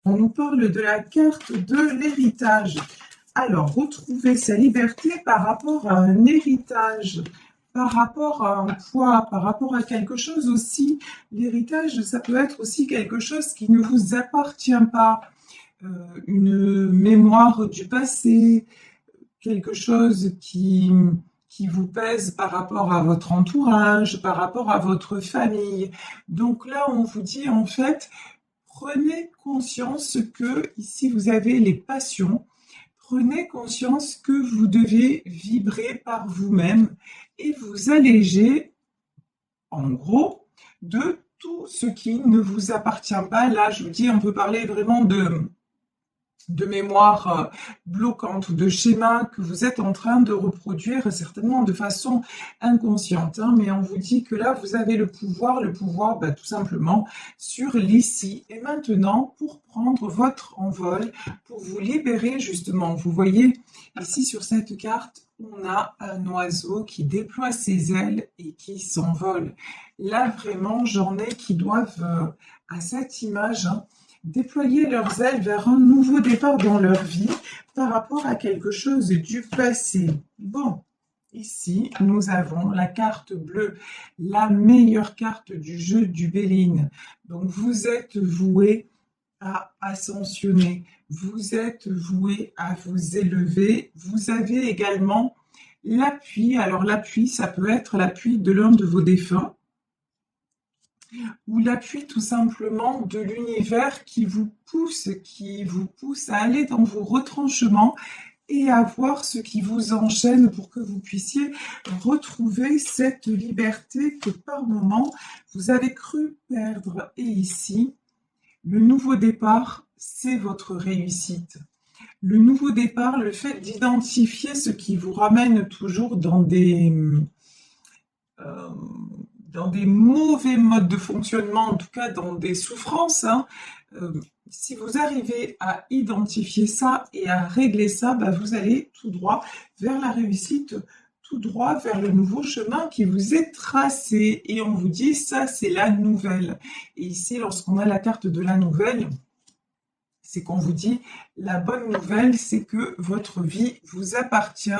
On nous parle de la carte de l'héritage. Alors, retrouver sa liberté par rapport à un héritage, par rapport à un poids, par rapport à quelque chose aussi. L'héritage, ça peut être aussi quelque chose qui ne vous appartient pas, une mémoire du passé, quelque chose qui vous pèse par rapport à votre entourage, par rapport à votre famille. Donc là, on vous dit en fait, prenez conscience que ici vous avez les passions. Prenez conscience que vous devez vibrer par vous-même et vous alléger, en gros, de tout ce qui ne vous appartient pas. Là, je vous dis, on peut parler vraiment de mémoire bloquante ou de schéma que vous êtes en train de reproduire certainement de façon inconsciente, hein, mais on vous dit que là vous avez le pouvoir tout simplement sur l'ici et maintenant pour prendre votre envol, pour vous libérer justement. Vous voyez ici sur cette carte, on a un oiseau qui déploie ses ailes et qui s'envole. Là vraiment j'en ai qui doivent à cette image, hein, déployer leurs ailes vers un nouveau départ dans leur vie par rapport à quelque chose du passé. Bon, ici, nous avons la carte bleue, la meilleure carte du jeu du Béline. Donc, vous êtes voué à ascensionner, vous êtes voué à vous élever. Vous avez également l'appui. Alors, l'appui, ça peut être l'appui de l'un de vos défunts, ou l'appui tout simplement de l'univers qui vous pousse à aller dans vos retranchements et à voir ce qui vous enchaîne pour que vous puissiez retrouver cette liberté que par moment vous avez cru perdre. Et ici, le nouveau départ, c'est votre réussite. Le nouveau départ, le fait d'identifier ce qui vous ramène toujours euh, dans des mauvais modes de fonctionnement, en tout cas dans des souffrances, hein, si vous arrivez à identifier ça et à régler ça, bah, vous allez tout droit vers la réussite, tout droit vers le nouveau chemin qui vous est tracé. Et on vous dit, ça c'est la nouvelle. Et ici, lorsqu'on a la carte de la nouvelle, c'est qu'on vous dit, la bonne nouvelle, c'est que votre vie vous appartient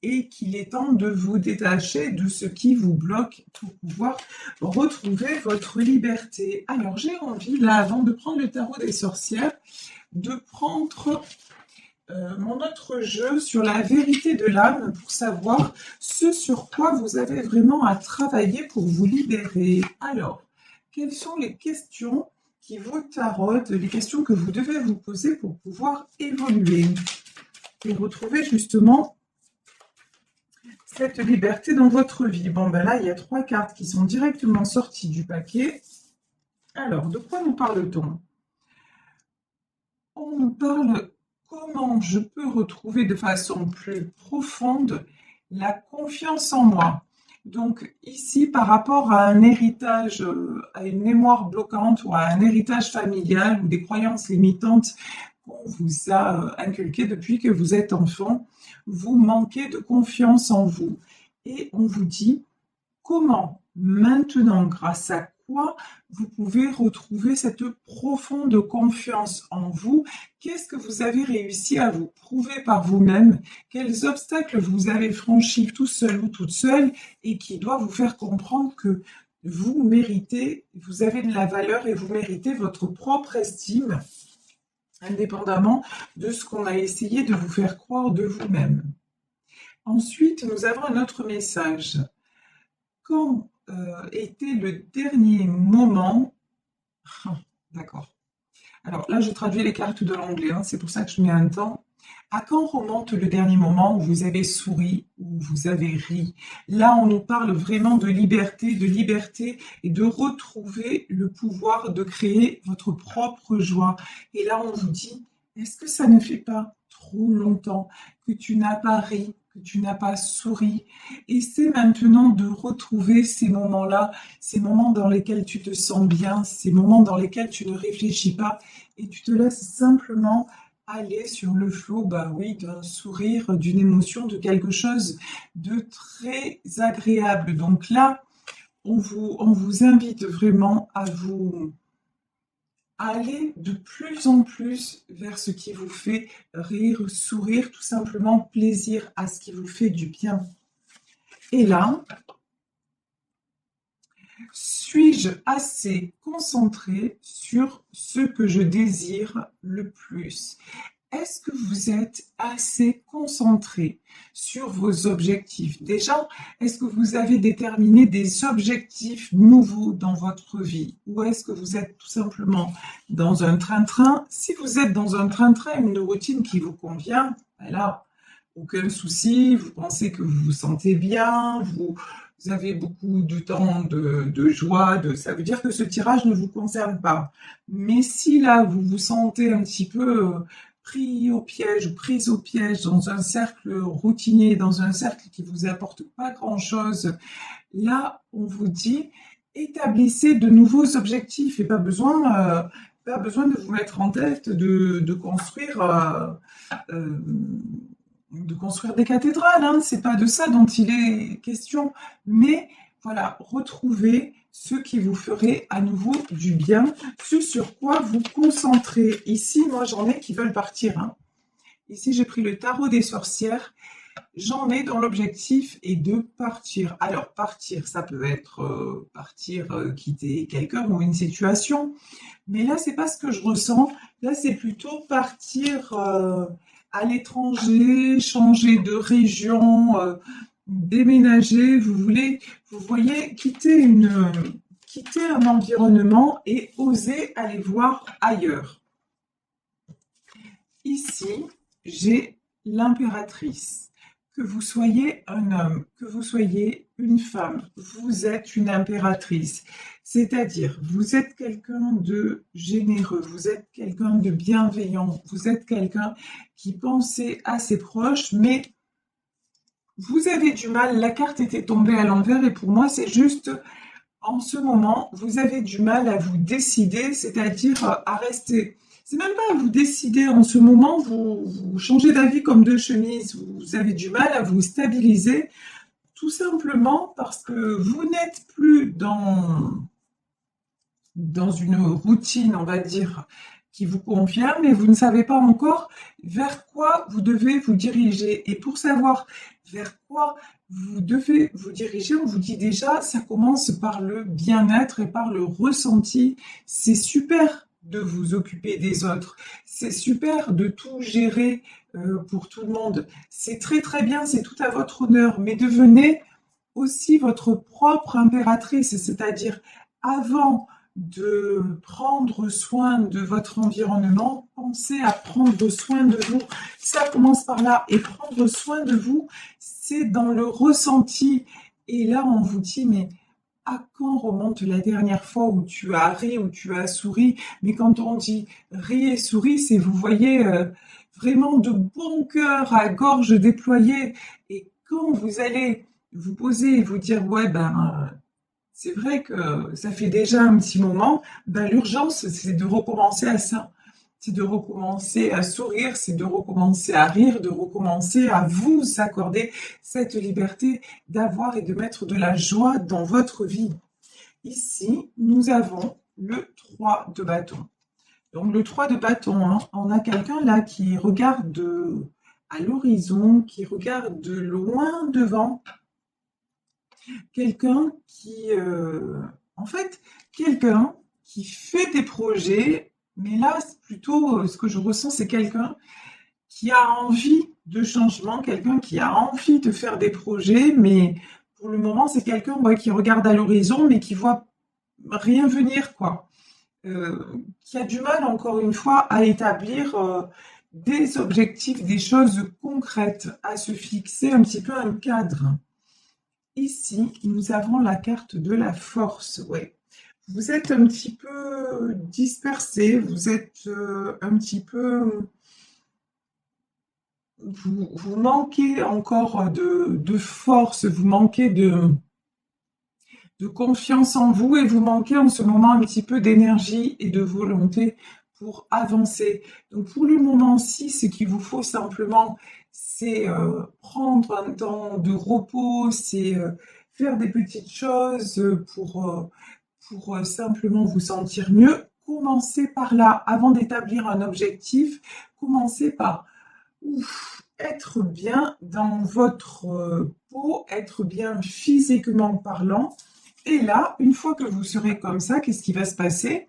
et qu'il est temps de vous détacher de ce qui vous bloque pour pouvoir retrouver votre liberté. Alors, j'ai envie, là, avant de prendre le tarot des sorcières, de prendre mon autre jeu sur la vérité de l'âme pour savoir ce sur quoi vous avez vraiment à travailler pour vous libérer. Alors, quelles sont les questions qui vous tarautent, les questions que vous devez vous poser pour pouvoir évoluer et retrouver justement cette liberté dans votre vie? Bon, ben là, il y a 3 cartes qui sont directement sorties du paquet. Alors, de quoi nous parle-t-on? On nous parle comment je peux retrouver de façon plus profonde la confiance en moi. Donc ici, par rapport à un héritage, à une mémoire bloquante ou à un héritage familial ou des croyances limitantes qu'on vous a inculquées depuis que vous êtes enfant, vous manquez de confiance en vous. Et on vous dit comment maintenant, grâce à quoi vous pouvez retrouver cette profonde confiance en vous? Qu'est-ce que vous avez réussi à vous prouver par vous-même? Quels obstacles vous avez franchis tout seul ou toute seule et qui doivent vous faire comprendre que vous méritez, vous avez de la valeur et vous méritez votre propre estime, indépendamment de ce qu'on a essayé de vous faire croire de vous-même. Ensuite, nous avons un autre message. Quand était le dernier moment... Ah, d'accord. Alors là, je traduis les cartes de l'anglais, hein, c'est pour ça que je mets un temps. À quand remonte le dernier moment où vous avez souri, où vous avez ri? Là, on nous parle vraiment de liberté et de retrouver le pouvoir de créer votre propre joie. Et là, on vous dit, est-ce que ça ne fait pas trop longtemps que tu n'as pas ri, que tu n'as pas souri? Et c'est maintenant de retrouver ces moments-là, ces moments dans lesquels tu te sens bien, ces moments dans lesquels tu ne réfléchis pas et tu te laisses simplement aller sur le flot, bah oui, d'un sourire, d'une émotion, de quelque chose de très agréable. Donc là, on vous invite vraiment aller de plus en plus vers ce qui vous fait rire, sourire, tout simplement plaisir à ce qui vous fait du bien. Et là, suis-je assez concentré sur ce que je désire le plus? Est-ce que vous êtes assez concentré sur vos objectifs? Déjà, est-ce que vous avez déterminé des objectifs nouveaux dans votre vie? Ou est-ce que vous êtes tout simplement dans un train-train? Si vous êtes dans un train-train, une routine qui vous convient, ben là, aucun souci, vous pensez que vous vous sentez bien, vous avez beaucoup de temps de joie, ça veut dire que ce tirage ne vous concerne pas. Mais si là, vous vous sentez un petit peu pris au piège ou prise au piège dans un cercle routinier, dans un cercle qui vous apporte pas grand-chose, là, on vous dit établissez de nouveaux objectifs et pas besoin de vous mettre en tête euh, de construire des cathédrales, hein. C'est pas de ça dont il est question, mais voilà, retrouvez ce qui vous ferait à nouveau du bien, ce sur quoi vous concentrez. Ici, moi, j'en ai qui veulent partir, hein. Ici, j'ai pris le tarot des sorcières. J'en ai dont l'objectif est de partir. Alors, partir, ça peut être quitter quelqu'un ou une situation, mais là, c'est pas ce que je ressens. Là, c'est plutôt partir à l'étranger, changer de région, déménager. Vous voyez, quitter un environnement et oser aller voir ailleurs. Ici, j'ai l'impératrice. Que vous soyez un homme, que vous soyez une femme, vous êtes une impératrice. C'est-à-dire, vous êtes quelqu'un de généreux, vous êtes quelqu'un de bienveillant, vous êtes quelqu'un qui pensait à ses proches, mais vous avez du mal, la carte était tombée à l'envers et pour moi, c'est juste, en ce moment, vous avez du mal à vous décider, c'est-à-dire à rester. C'est même pas à vous décider en ce moment, vous changez d'avis comme deux chemises, vous avez du mal à vous stabiliser, tout simplement parce que vous n'êtes plus dans une routine, on va dire, qui vous convient, mais vous ne savez pas encore vers quoi vous devez vous diriger. Et pour savoir vers quoi vous devez vous diriger, on vous dit déjà, ça commence par le bien-être et par le ressenti. C'est super de vous occuper des autres. C'est super de tout gérer pour tout le monde. C'est très très bien, c'est tout à votre honneur, mais devenez aussi votre propre impératrice, c'est-à-dire avant de prendre soin de votre environnement, pensez à prendre soin de vous. Ça commence par là. Et prendre soin de vous, c'est dans le ressenti. Et là, on vous dit, mais à quand remonte la dernière fois où tu as ri, où tu as souri? Mais quand on dit ri et souris, c'est, vous voyez, vraiment de bon cœur, à gorge déployée. Et quand vous allez vous poser et vous dire, ouais, ben, c'est vrai que ça fait déjà un petit moment, ben, l'urgence, c'est de recommencer à ça. C'est de recommencer à sourire, c'est de recommencer à rire, de recommencer à vous accorder cette liberté d'avoir et de mettre de la joie dans votre vie. Ici, nous avons le 3 de bâton. Donc le 3 de bâton, hein, on a quelqu'un là qui regarde à l'horizon, qui regarde de loin devant, quelqu'un en fait, quelqu'un qui fait des projets, mais là, c'est plutôt, ce que je ressens, c'est quelqu'un qui a envie de changement, quelqu'un qui a envie de faire des projets, mais pour le moment, c'est quelqu'un ouais, qui regarde à l'horizon, mais qui voit rien venir, quoi. Qui a du mal, encore une fois, à établir des objectifs, des choses concrètes, à se fixer un petit peu un cadre. Ici, nous avons la carte de la force. Ouais. Vous êtes un petit peu dispersé, vous êtes un petit peu... Vous manquez encore de force, vous manquez de confiance en vous et vous manquez en ce moment un petit peu d'énergie et de volonté pour avancer. Donc pour le moment-ci, ce qu'il vous faut simplement, c'est prendre un temps de repos, c'est faire des petites choses pour simplement vous sentir mieux. commencez par là, avant d'établir un objectif, commencez par être bien dans votre peau, être bien physiquement parlant. Et là, une fois que vous serez comme ça, qu'est-ce qui va se passer?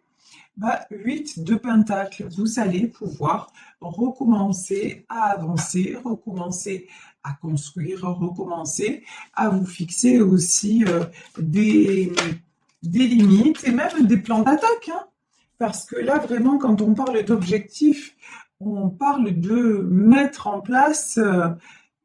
8 de Pentacle, vous allez pouvoir recommencer à avancer, recommencer à construire, recommencer à vous fixer aussi des, des limites et même des plans d'attaque, hein. Parce que là, vraiment, quand on parle d'objectifs, on parle de mettre en place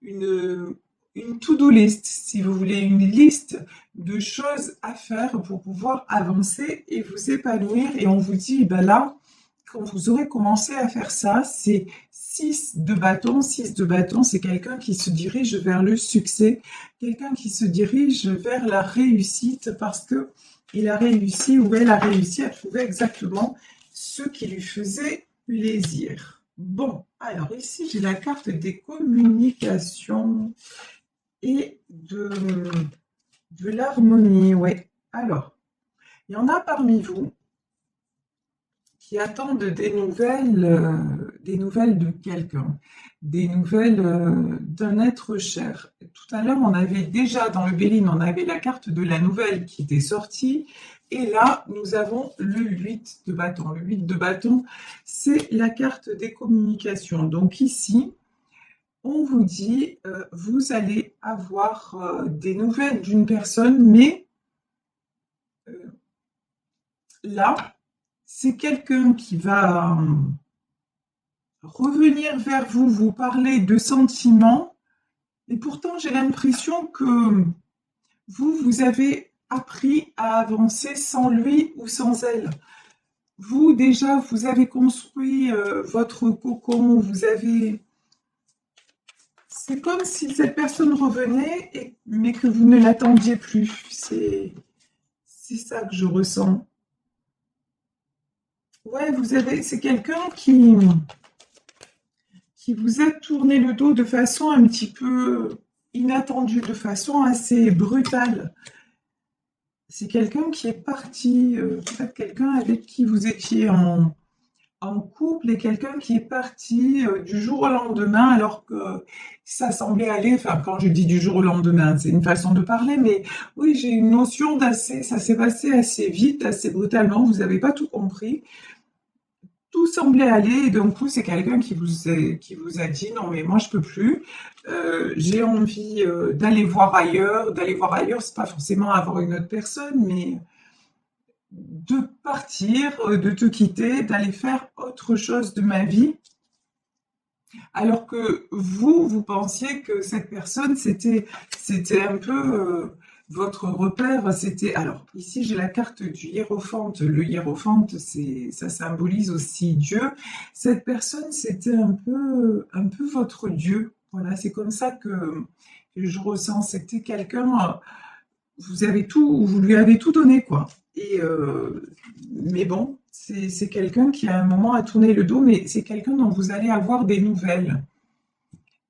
une, une to-do list, si vous voulez, une liste de choses à faire pour pouvoir avancer et vous épanouir. Et on vous dit, ben là, quand vous aurez commencé à faire ça, c'est 6 de bâton. 6 de bâton, c'est quelqu'un qui se dirige vers le succès, quelqu'un qui se dirige vers la réussite parce que il a réussi ou elle a réussi à trouver exactement ce qui lui faisait plaisir. Bon, alors ici j'ai la carte des communications et de l'harmonie. Ouais. Alors, il y en a parmi vous qui attendent des nouvelles de quelqu'un, des nouvelles d'un être cher. Tout à l'heure, on avait déjà dans le Béline, on avait la carte de la nouvelle qui était sortie. Et là, nous avons le 8 de bâton. Le 8 de bâton, c'est la carte des communications. Donc ici, on vous dit, vous allez avoir des nouvelles d'une personne, mais là, c'est quelqu'un qui va revenir vers vous, vous parler de sentiments, et pourtant j'ai l'impression que vous avez appris à avancer sans lui ou sans elle. Vous, déjà, vous avez construit votre cocon, vous avez... C'est comme si cette personne revenait, mais que vous ne l'attendiez plus. C'est ça que je ressens. Ouais, c'est quelqu'un qui vous a tourné le dos de façon un petit peu inattendue, de façon assez brutale. C'est quelqu'un qui est parti, peut-être quelqu'un avec qui vous étiez en couple et quelqu'un qui est parti du jour au lendemain alors que ça semblait aller, enfin quand je dis du jour au lendemain, c'est une façon de parler, mais oui, j'ai une notion d'assez, ça s'est passé assez vite, assez brutalement, vous n'avez pas tout compris. Tout semblait aller et d'un coup c'est quelqu'un qui vous a dit non mais moi je peux plus. J'ai envie d'aller voir ailleurs. D'aller voir ailleurs, c'est pas forcément avoir une autre personne, mais de partir, de te quitter, d'aller faire autre chose de ma vie. Alors que vous pensiez que cette personne, c'était un peu votre repère. C'était alors ici j'ai la carte du hiérophante. Le hiérophante, ça symbolise aussi Dieu. Cette personne, c'était un peu votre Dieu. Voilà, c'est comme ça que je ressens. C'était quelqu'un. Vous lui avez tout donné, quoi. Et mais bon, c'est quelqu'un qui à un moment a tourné le dos, mais c'est quelqu'un dont vous allez avoir des nouvelles.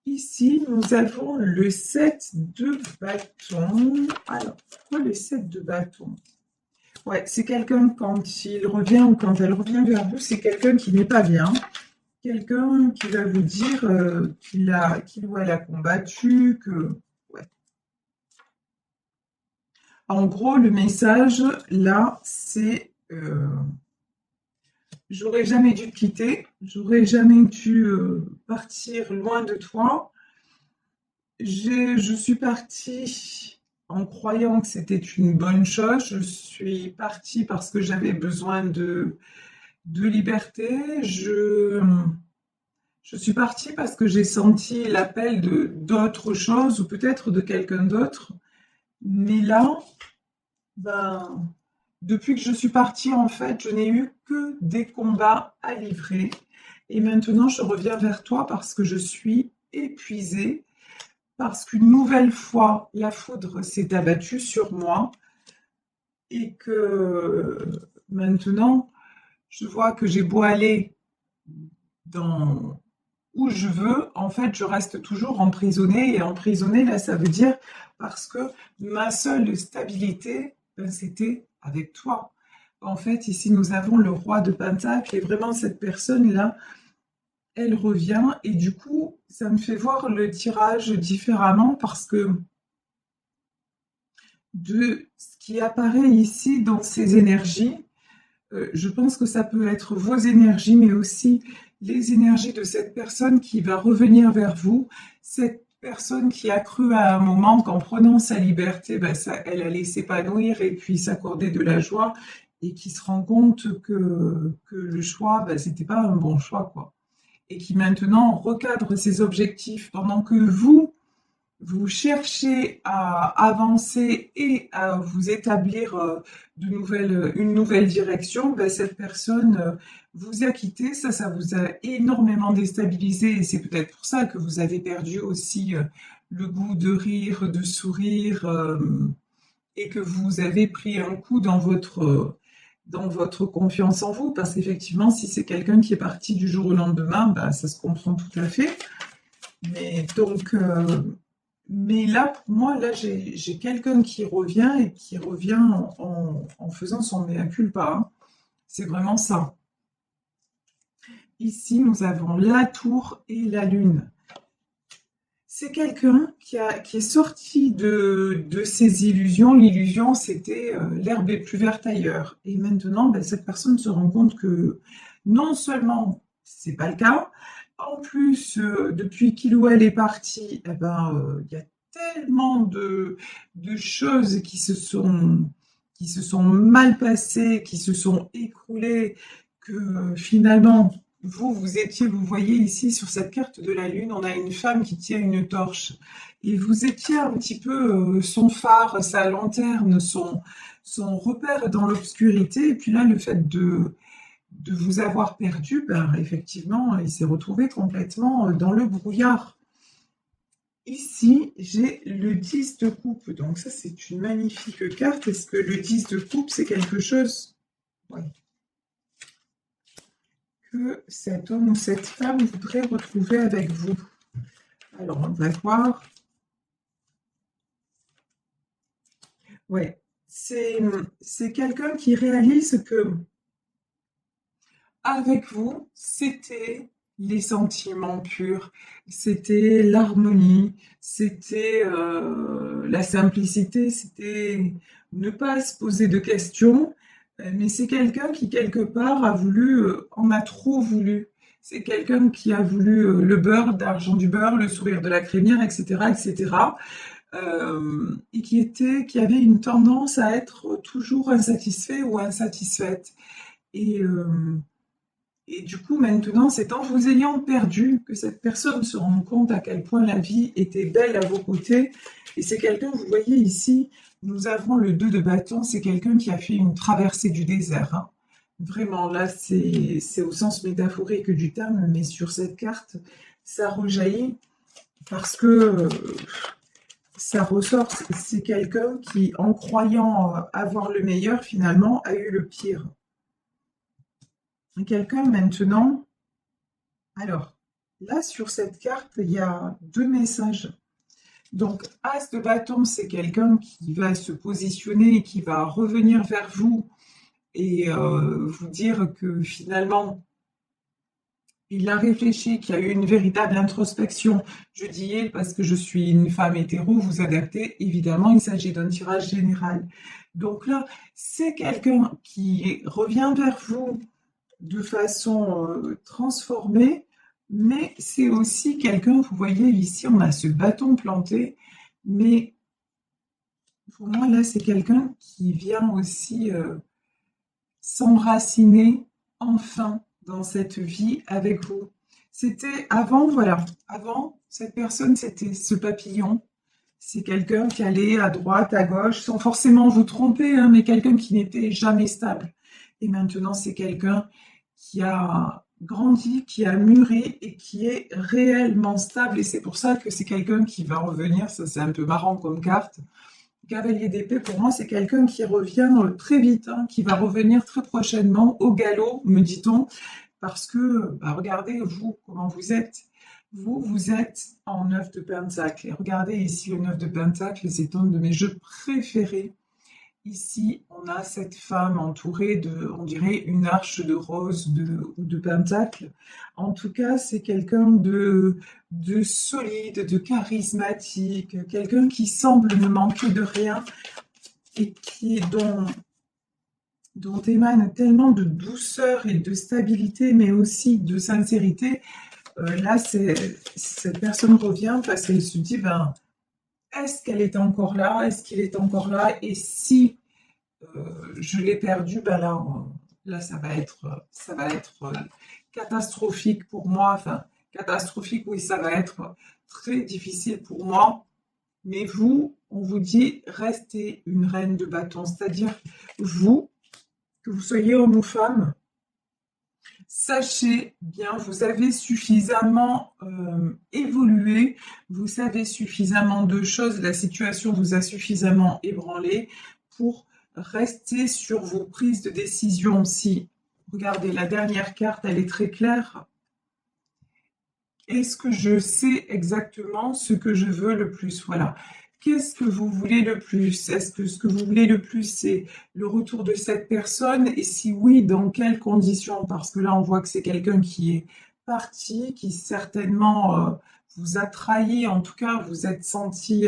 Ici, nous avons le 7 de bâton. Alors, pourquoi le 7 de bâton? Ouais, c'est quelqu'un quand il revient ou quand elle revient vers vous, c'est quelqu'un qui n'est pas bien. Quelqu'un qui va vous dire qu'il ou elle a combattu, que... Ouais. En gros, le message, là, c'est j'aurais jamais dû te quitter, j'aurais jamais dû partir loin de toi. Je suis partie en croyant que c'était une bonne chose. Je suis partie parce que j'avais besoin de liberté. Je suis partie parce que j'ai senti l'appel d'autre chose ou peut-être de quelqu'un d'autre. Mais là, ben, depuis que je suis partie, en fait, je n'ai eu que des combats à livrer. Et maintenant, je reviens vers toi parce que je suis épuisée, parce qu'une nouvelle fois, la foudre s'est abattue sur moi et que maintenant, je vois que j'ai beau aller dans où je veux, en fait, je reste toujours emprisonnée. Et emprisonnée, là, ça veut dire parce que ma seule stabilité, ben, c'était avec toi. en fait, ici, nous avons le roi de Pentacle et vraiment cette personne-là, elle revient et du coup, ça me fait voir le tirage différemment parce que de ce qui apparaît ici dans ces énergies, je pense que ça peut être vos énergies, mais aussi les énergies de cette personne qui va revenir vers vous, cette personne qui a cru à un moment qu'en prenant sa liberté, ben ça, elle allait s'épanouir et puis s'accorder de la joie, et qui se rend compte que le choix, ben, c'était pas un bon choix, quoi. Et qui maintenant recadre ses objectifs pendant que vous cherchez à avancer et à vous établir une nouvelle direction, ben, cette personne vous a quitté, ça vous a énormément déstabilisé et c'est peut-être pour ça que vous avez perdu aussi le goût de rire, de sourire et que vous avez pris un coup dans votre confiance en vous parce qu'effectivement, si c'est quelqu'un qui est parti du jour au lendemain, ben, ça se comprend tout à fait. Mais donc, mais là, pour moi, là, j'ai quelqu'un qui revient et qui revient en faisant son mea culpa, hein. C'est vraiment ça. Ici, nous avons la tour et la lune. C'est quelqu'un qui est sorti de ses illusions. L'illusion, c'était l'herbe est plus verte ailleurs. Et maintenant, ben, cette personne se rend compte que non seulement c'est pas le cas, en plus, depuis qu'il ou elle est parti, eh ben, il y a tellement de choses qui se sont mal passées, qui se sont écroulées, que finalement, vous étiez, vous voyez ici sur cette carte de la Lune, on a une femme qui tient une torche. Et vous étiez un petit peu son phare, sa lanterne, son repère dans l'obscurité. Et puis là, le fait de vous avoir perdu, ben, effectivement, il s'est retrouvé complètement dans le brouillard. Ici, j'ai le 10 de coupe. Donc ça, c'est une magnifique carte. Est-ce que le 10 de coupe, c'est quelque chose, ouais, que cet homme ou cette femme voudrait retrouver avec vous? Alors, on va voir. Ouais, c'est quelqu'un qui réalise que avec vous, c'était les sentiments purs, c'était l'harmonie, c'était la simplicité, c'était ne pas se poser de questions. Mais c'est quelqu'un qui, quelque part, a voulu, en a trop voulu. C'est quelqu'un qui a voulu le beurre, d'argent du beurre, le sourire de la crémière, etc., etc. Et qui avait une tendance à être toujours insatisfait ou insatisfaite. Et, euh, et du coup, maintenant, c'est en vous ayant perdu que cette personne se rend compte à quel point la vie était belle à vos côtés. Et c'est quelqu'un, vous voyez ici, nous avons le 2 de bâton, c'est quelqu'un qui a fait une traversée du désert, hein. Vraiment, là, c'est au sens métaphorique du terme, mais sur cette carte, ça rejaillit parce que ça ressort. C'est quelqu'un qui, en croyant avoir le meilleur, finalement, a eu le pire. Quelqu'un maintenant. Alors, là, sur cette carte, il y a deux messages. Donc, As de bâton, c'est quelqu'un qui va se positionner, qui va revenir vers vous et vous dire que finalement, il a réfléchi, qu'il y a eu une véritable introspection. Je dis il parce que je suis une femme hétéro, vous adaptez. Évidemment, il s'agit d'un tirage général. Donc là, c'est quelqu'un qui revient vers vous de façon transformée, mais c'est aussi quelqu'un, vous voyez ici, on a ce bâton planté, mais pour moi, là, c'est quelqu'un qui vient aussi s'enraciner enfin dans cette vie avec vous. C'était avant, voilà, avant, cette personne, c'était ce papillon. C'est quelqu'un qui allait à droite, à gauche, sans forcément vous tromper, hein, mais quelqu'un qui n'était jamais stable. Et maintenant, c'est quelqu'un qui a grandi, qui a mûri et qui est réellement stable. Et c'est pour ça que c'est quelqu'un qui va revenir. Ça, c'est un peu marrant comme carte. Cavalier d'épée, pour moi, c'est quelqu'un qui revient très vite, hein, qui va revenir très prochainement au galop, me dit-on, parce que, bah, regardez, vous, comment vous êtes. Vous êtes en 9 de Pentacle. Et regardez ici le 9 de Pentacle, c'est un de mes jeux préférés. Ici, on a cette femme entourée de, on dirait, une arche de rose ou de pentacle. En tout cas, c'est quelqu'un de solide, de charismatique, quelqu'un qui semble ne manquer de rien et dont émane tellement de douceur et de stabilité, mais aussi de sincérité. Là, cette personne revient parce qu'elle se dit, ben, est-ce qu'elle est encore là? Est-ce qu'il est encore là? Et si je l'ai perdu, ben là, ça va être catastrophique pour moi. Enfin, catastrophique, oui, ça va être très difficile pour moi. Mais vous, on vous dit, restez une reine de bâton. C'est-à-dire, vous, que vous soyez homme ou femme, sachez bien, vous avez suffisamment évolué, vous savez suffisamment de choses, la situation vous a suffisamment ébranlé pour rester sur vos prises de décision. Si, regardez, la dernière carte, elle est très claire. Est-ce que je sais exactement ce que je veux le plus? Voilà. Qu'est-ce que vous voulez le plus? Est-ce que ce que vous voulez le plus, c'est le retour de cette personne? Et si oui, dans quelles conditions? Parce que là, on voit que c'est quelqu'un qui est parti, qui certainement vous a trahi, en tout cas, vous êtes senti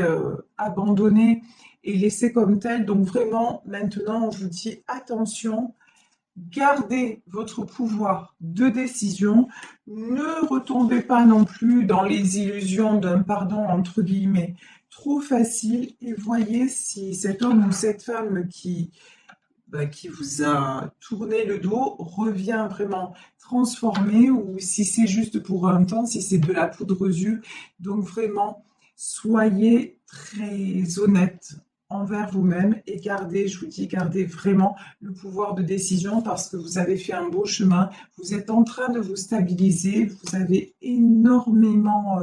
abandonné et laissé comme tel. Donc vraiment, maintenant, on vous dit attention. Gardez votre pouvoir de décision. Ne retombez pas non plus dans les illusions d'un pardon entre guillemets trop facile et voyez si cet homme ou cette femme qui vous a tourné le dos revient vraiment transformé ou si c'est juste pour un temps, si c'est de la poudre aux yeux. Donc vraiment, soyez très honnête envers vous-même et gardez, je vous dis, gardez vraiment le pouvoir de décision parce que vous avez fait un beau chemin, vous êtes en train de vous stabiliser, vous avez énormément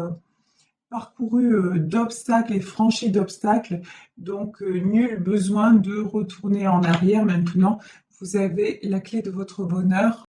parcouru d'obstacles et franchi d'obstacles, donc nul besoin de retourner en arrière maintenant. Vous avez la clé de votre bonheur.